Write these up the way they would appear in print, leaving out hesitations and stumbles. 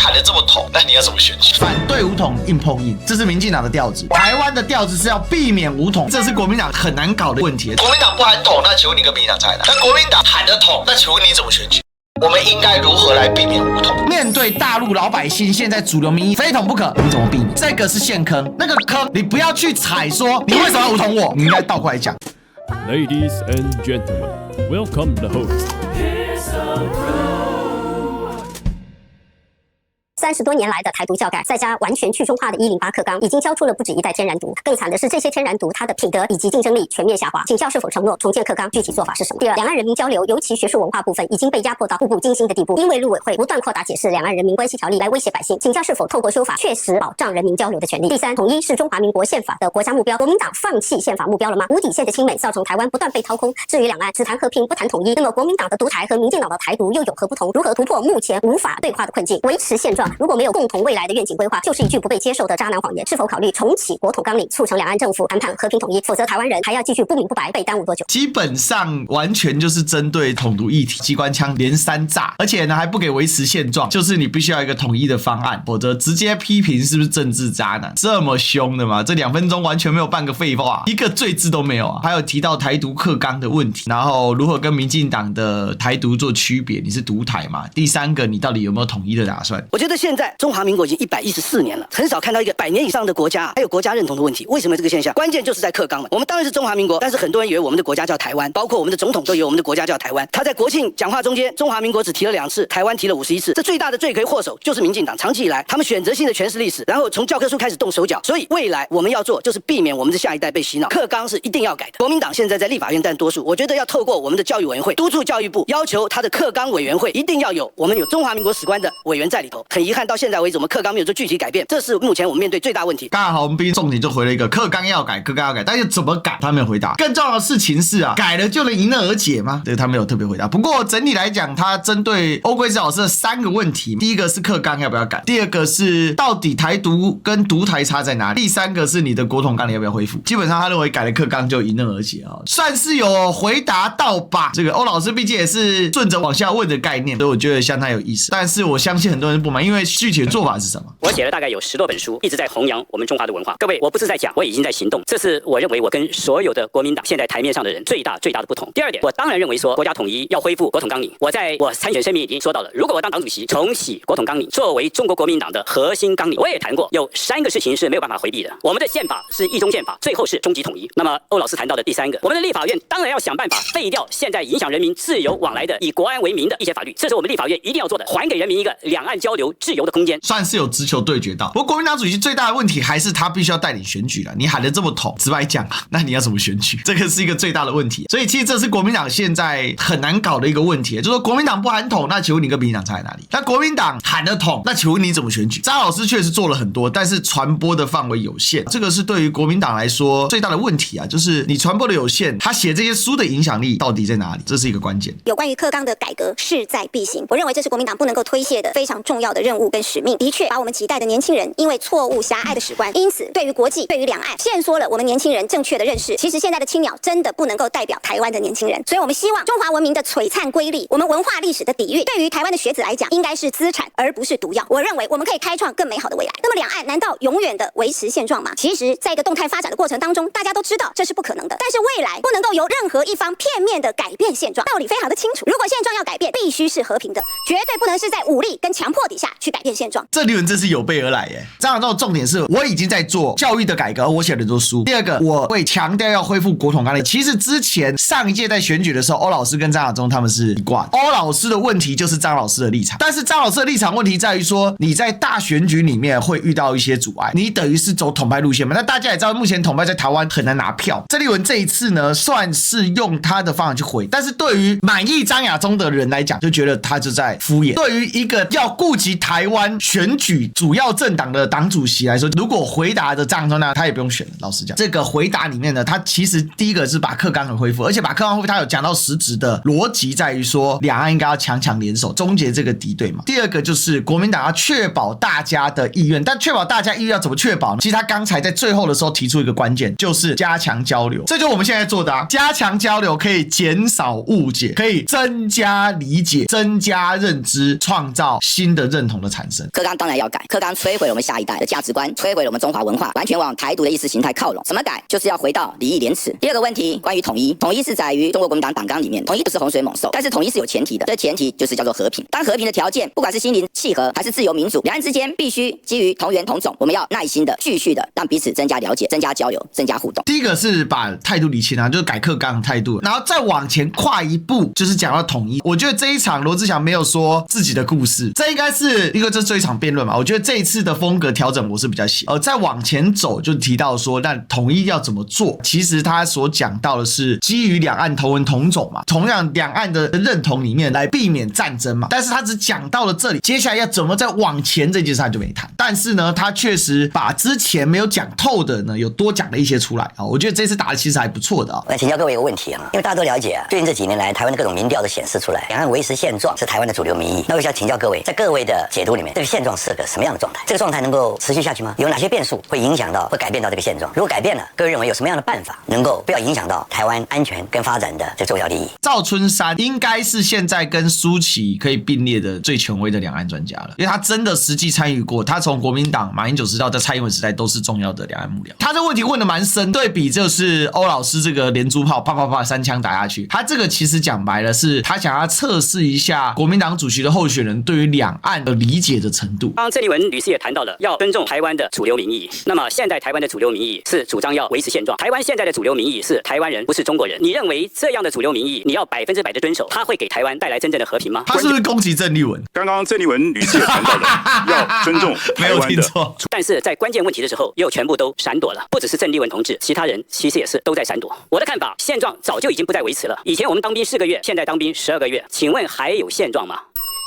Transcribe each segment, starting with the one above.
喊得这么统，那你要怎么选举？反对武统硬碰硬，这是民进党的调子。台湾的调子是要避免武统，这是国民党很难搞的问题。国民党不喊统，那请问你跟民进党在哪？那国民党喊得统，那请问你怎么选举？我们应该如何来避免武统？面对大陆老百姓，现在主流民意非统不可，你怎么避免？这个是陷坑，那个坑你不要去踩说你为什么要武统我，你应该倒过来讲。Ladies and gentlemen, welcome the host. 30多年来的台独教改，再加完全去中化的108课纲，已经教出了不止一代天然独。更惨的是，这些天然独它的品德以及竞争力全面下滑。请教是否承诺重建课纲？具体做法是什么？第二，两岸人民交流，尤其学术文化部分，已经被压迫到步步惊心的地步。因为陆委会不断扩大解释《两岸人民关系条例》来威胁百姓，请教是否透过修法确实保障人民交流的权利？第三，统一是中华民国宪法的国家目标，国民党放弃宪法目标了吗？无底线的亲美造成台湾不断被掏空。至于两岸只谈和平不谈统一，那么国民党的独台和民进党的台独又有何不同？如何突破目前无法对话的困境，维持现状？如果没有共同未来的愿景规划，就是一句不被接受的渣男谎言。是否考虑重启国统纲领，促成两岸政府谈判和平统一？否则台湾人还要继续不明不白被耽误多久？基本上完全就是针对统独议题，机关枪连三炸，而且呢还不给维持现状，就是你必须要一个统一的方案，否则直接批评是不是政治渣男？这么凶的吗？这2分钟完全没有半个废话，一个罪字都没有啊！还有提到台独课纲的问题，然后如何跟民进党的台独做区别？你是独台嘛？第三个，你到底有没有统一的打算？我觉得现在中华民国已经114年了，很少看到一个100年以上的国家还有国家认同的问题。为什么这个现象？关键就是在课纲嘛。我们当然是中华民国，但是很多人以为我们的国家叫台湾，包括我们的总统都以为我们的国家叫台湾。他在国庆讲话中间，中华民国只提了2次，台湾提了51次。这最大的罪魁祸首就是民进党，长期以来他们选择性的诠释历史，然后从教科书开始动手脚。所以未来我们要做就是避免我们的下一代被洗脑，课纲是一定要改的。国民党现在在立法院占多数，我觉得要透过我们的教育委员会督促教育部，要求他的课纲委员会一定要有我们有中华民国史观的委员在里头。很遗憾，到现在为止我们课纲没有做具体改变，这是目前我们面对最大问题。刚好我们毕竟重点就回了一个课纲要改，课纲要改，但是怎么改他没有回答。更重要的事情是啊，改了就能迎刃而解吗？这个他没有特别回答。不过整体来讲，他针对欧贵志老师的3个问题，第一个是课纲要不要改，第二个是到底台独跟独台差在哪里，第三个是你的国统纲领要不要恢复。基本上他认为改了课纲就迎刃而解啊，算是有回答到吧。这个欧老师毕竟也是顺着往下问的概念，所以我觉得相当有意思。但是我相信很多人不满，因为具体的做法是什么？我写了大概有10多本书，一直在弘扬我们中华的文化。各位，我不是在讲，我已经在行动。这是我认为我跟所有的国民党现在台面上的人最大的不同。第二点，我当然认为说国家统一要恢复国统纲领。我在我参选声明已经说到了，如果我当党主席，重启国统纲领作为中国国民党的核心纲领。我也谈过，有3个事情是没有办法回避的。我们的宪法是一中宪法，最后是终极统一。那么欧老师谈到的第3个，我们的立法院当然要想办法废掉现在影响人民自由往来的以国安为名的一些法律，这是我们立法院一定要做的，还给人民一个两岸交流自由的空间。算是有直球对决到。不过国民党主席最大的问题还是他必须要带领选举了。你喊得这么统，直白讲啊，那你要怎么选举？这个是一个最大的问题。所以其实这是国民党现在很难搞的一个问题，就是说国民党不喊统，那请问你跟民进党差在哪里？那国民党喊了统，那请问你怎么选举？张老师确实做了很多，但是传播的范围有限，这个是对于国民党来说最大的问题啊，就是你传播的有限，他写这些书的影响力到底在哪里？这是一个关键。有关于课纲的改革势在必行，我认为这是国民党不能够推卸的非常重要的任务跟使命。的确，把我们期待的年轻人因为错误狭隘的史观，因此对于国际、对于两岸限缩了我们年轻人正确的认识。其实现在的青鸟真的不能够代表台湾的年轻人，所以我们希望中华文明的璀璨瑰丽，我们文化历史的底蕴，对于台湾的学子来讲，应该是资产而不是毒药。我认为我们可以开创更美好的未来。那么两岸难道永远的维持现状吗？其实，在一个动态发展的过程当中，大家都知道这是不可能的。但是未来不能够由任何一方片面的改变现状，道理非常的清楚。如果现状要改变，必须是和平的，绝对不能是在武力跟强迫底下去改变现状。这理论真是有备而来耶。张亚中的重点是我已经在做教育的改革，我写了很多书。第二个，我会强调要恢复国统纲领。其实之前上一届在选举的时候，欧老师跟张亚中他们是一挂的。欧老师的问题就是张老师的立场，但是张老师的立场问题在于说，你在大选举里面会遇到一些阻碍，你等于是走统派路线嘛。那大家也知道，目前统派在台湾很难拿票。郑丽文这一次呢，算是用他的方法去回，但是对于满意张亚中的人来讲，就觉得他就在敷衍。对于一个要顾及台湾选举主要政党的党主席来说，如果回答的张亚中呢，他也不用选了。老实讲，这个回答里面呢，他其实第一个是把课纲给恢复，而且把课纲恢复，他有讲到实质的逻辑在于说，两岸应该要强联手，终结这个敌对嘛。第二个就是国民党要确保大家的意愿，但确保大家意愿要怎么确保呢？其实他刚才在最后的时候提出一个关键，就是加强交流，这就是我们现在做的啊。加强交流可以减少误解，可以增加理解，增加认知，创造新的认同的产生。课纲当然要改，课纲摧毁了我们下一代的价值观，摧毁了我们中华文化，完全往台独的意识形态靠拢。怎么改？就是要回到礼义廉耻。第二个问题，关于统一，统一是载于中国国民党党纲里面，统一不是洪水猛兽，但是统一是有前提的，这前提就是叫做和平。当和平的条件，不管是心灵契合还是自由民主，两岸之间必须基于同源同种，我们要耐心的、继续的让彼此增加了解、增加交流、增加互动。第一个是把态度理清啊，就是改课纲的态度，然后再往前跨一步，就是讲到统一。我觉得这一场罗志祥没有说自己的故事，这应该是因为这是一场辩论嘛。我觉得这一次的风格调整我是比较喜欢。再往前走就提到说，那统一要怎么做？其实他所讲到的是基于两岸同文同种嘛，同样两岸的认同里面来避免战争嘛。但是他只讲到了这里，接下来要怎么再往前这件事他就没谈。但是呢，他确实把之前没有讲透的呢，有多讲了一些出来啊。我觉得这次打的其实还不错的啊。我来请教各位一个问题啊，因为大家都了解啊，最近这几年来，台湾的各种民调都显示出来，两岸维持现状是台湾的主流民意。那我想请教各位，在各位的解读里面，这个现状是个什么样的状态？这个状态能够持续下去吗？有哪些变数会影响到、会改变到这个现状？如果改变了，各位认为有什么样的办法能够不要影响到台湾安全跟发展的这重要利益？赵春山应该是现在跟苏起可以并列的最权威的两岸专家了，因为他真的实际参与过，他从国民党马英九时代到蔡英文时代都是重要的两岸幕僚。他这问题问的蛮深，对比就是欧老师这个连珠炮啪啪啪3枪打下去，他这个其实讲白了是他想要测试一下国民党主席的候选人对于两岸的理解的程度。刚刚郑丽文女士也谈到了要尊重台湾的主流民意，那么现在台湾的主流民意是主张要维持现状，台湾现在的主流民意是台湾人不是中国人，你认为这样的主流民意你要100%的遵守，它会给台湾带来真正的和平吗？他是不是攻击郑丽文？刚刚郑丽文女士也谈到了要尊重台湾的，但是在关键问题的时候又全部都闪躲了，不只是郑丽文同志，其他人其实也是都在闪躲。我的看法，现状早就已经不再维持了。以前我们当兵4个月，现在当兵12个月，请问还有现状吗？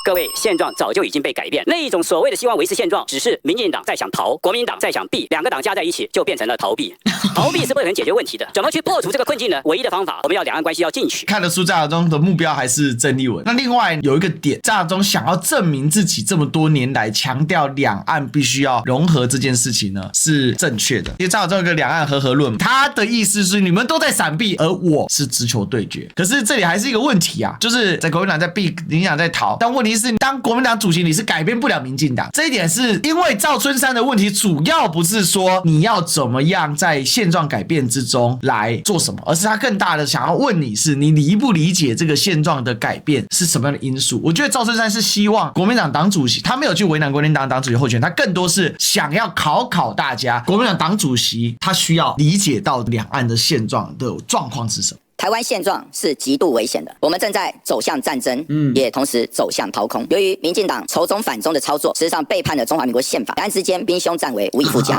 各位，现状早就已经被改变，那一种所谓的希望维持现状，只是民进党在想逃，国民党在想避，两个党加在一起就变成了逃避。逃避是不可能解决问题的，怎么去破除这个困境呢？唯一的方法，我们要两岸关系要进取。看得出张亚中的目标还是郑丽文。那另外有一个点，张亚中想要证明自己这么多年来强调两岸必须要融合这件事情呢是正确的，因为张亚中有个两岸和合论，他的意思是你们都在闪避，而我是直球对决。可是这里还是一个问题啊，就是在国民党在避，民进党在逃，但问题是当国民党主席你是改变不了民进党，这一点是因为赵春山的问题主要不是说你要怎么样在现状改变之中来做什么，而是他更大的想要问你是你理不理解这个现状的改变是什么样的因素。我觉得赵春山是希望国民党党主席，他没有去为难国民党党主席候选人，他更多是想要考大家，国民党党主席他需要理解到两岸的现状的状况是什么。台湾现状是极度危险的，我们正在走向战争，也同时走向掏空。由于民进党仇中反中的操作，事实上背叛了中华民国宪法，两岸之间兵凶战危，无以复加。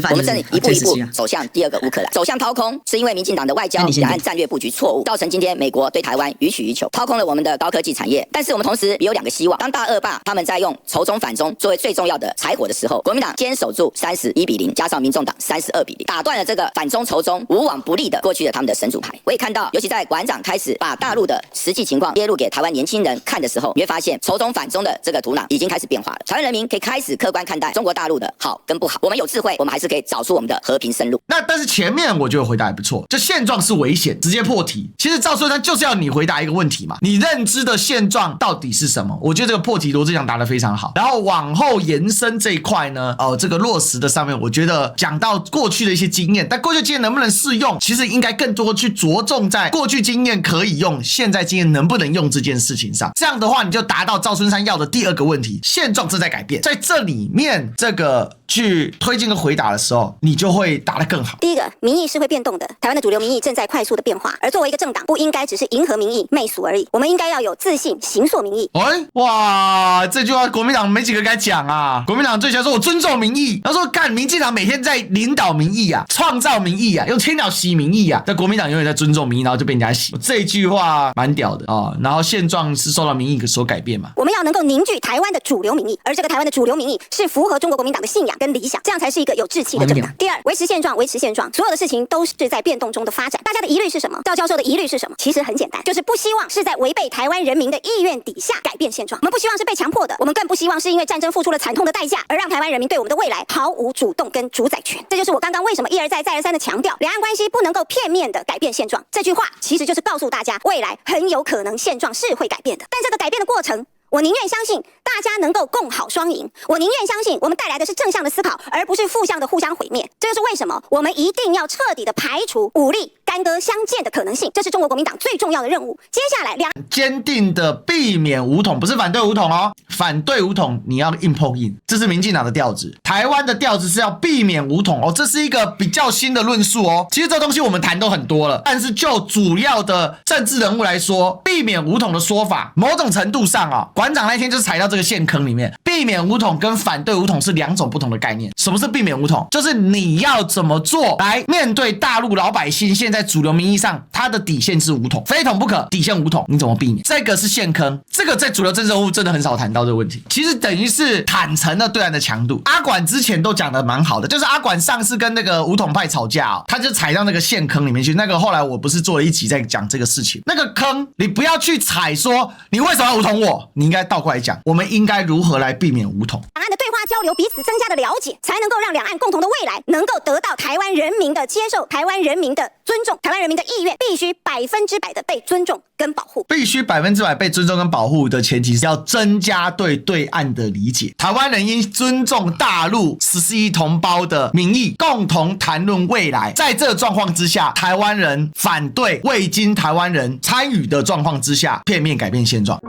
我们正一步一步走向第二个乌克兰，走向掏空，是因为民进党的外交两岸战略布局错误，造成今天美国对台湾予取予求，掏空了我们的高科技产业。但是我们同时也有2个希望：当大恶霸他们在用仇中反中作为最重要的柴火的时候，国民党坚守住31-0，加上民众党32-0，打断了这个反中仇中无往不利的过去的他们的神主牌。我也看到。尤其在馆长开始把大陆的实际情况揭露给台湾年轻人看的时候，你会发现仇中反中的这个土壤已经开始变化了。台湾人民可以开始客观看待中国大陆的好跟不好。我们有智慧，我们还是可以找出我们的和平生路。但是前面我觉得回答还不错，就现状是危险，直接破题。其实赵春山就是要你回答一个问题嘛，你认知的现状到底是什么？我觉得这个破题罗志祥答得非常好。然后往后延伸这一块呢，这个落实的上面，我觉得讲到过去的一些经验，但过去经验能不能适用，其实应该更多去着重在过去经验可以用，现在经验能不能用这件事情上。这样的话，你就达到赵春山要的第2个问题，现状正在改变。在这里面，这个去推进和回答的时候，你就会答得更好。第一个，民意是会变动的，台湾的主流民意正在快速的变化，而作为一个政党，不应该只是迎合民意、媚俗而已，我们应该要有自信，形塑民意。哇，这句话国民党没几个该讲啊！国民党最喜欢说我尊重民意，他说干民进党每天在领导民意啊，创造民意啊，用千鸟洗民意啊，但国民党永远在尊重民意，然后就被人家洗。这句话蛮屌的啊！然后现状是受到民意所改变嘛？我们要能够凝聚台湾的主流民意，而这个台湾的主流民意是符合中国国民党的信仰跟理想，这样才是一个有志气的政党。第二，维持现状，维持现状，所有的事情都是在变动中的发展。大家的疑虑是什么？赵教授的疑虑是什么？其实很简单，就是不希望是在违背台湾人民的意愿底下改变现状。我们不希望是被强迫的，我们更不希望是因为战争付出了惨痛的代价，而让台湾人民对我们的未来毫无主动跟主宰权。这就是我刚刚为什么一而再再而三的强调，两岸关系不能够片面的改变现状。这句话其实就是告诉大家，未来很有可能现状是会改变的，但这个改变的过程我宁愿相信大家能够共好双赢，我宁愿相信我们带来的是正向的思考，而不是负向的互相毁灭。这就是为什么我们一定要彻底的排除武力干戈相见的可能性，这是中国国民党最重要的任务。接下来坚定的避免武统，不是反对武统哦，反对武统你要硬碰硬，这是民进党的调子。台湾的调子是要避免武统哦，这是一个比较新的论述哦。其实这东西我们谈都很多了，但是就主要的政治人物来说，避免武统的说法，某种程度上啊，馆长那天就是踩到这个陷坑里面。避免武统跟反对武统是两种不同的概念。什么是避免武统？就是你要怎么做来面对大陆老百姓现在主流民意上他的底线是武统，非统不可，底线武统，你怎么避免？这个是陷坑，这个在主流政治人物真的很少谈到这个问题。其实等于是坦诚了对岸的强度。阿管之前都讲的蛮好的，就是阿管上次跟那个武统派吵架哦，他就踩到那个陷坑里面去。那个后来我不是做了一集在讲这个事情，那个坑你不要去踩说你为什么要武统我，你应该倒过来讲，我们应该如何来避免武统。两岸的对话交流，彼此增加的了解，才能够让两岸共同的未来能够得到台湾人民的接受，台湾人民的尊重，台湾人民的意愿必须100%的被尊重跟保护。必须100%被尊重跟保护的前提是要增加对岸的理解。台湾人应尊重大陆14亿同胞的民意，共同谈论未来。在这状况之下，台湾人反对未经台湾人参与的状况之下，片面改变现状。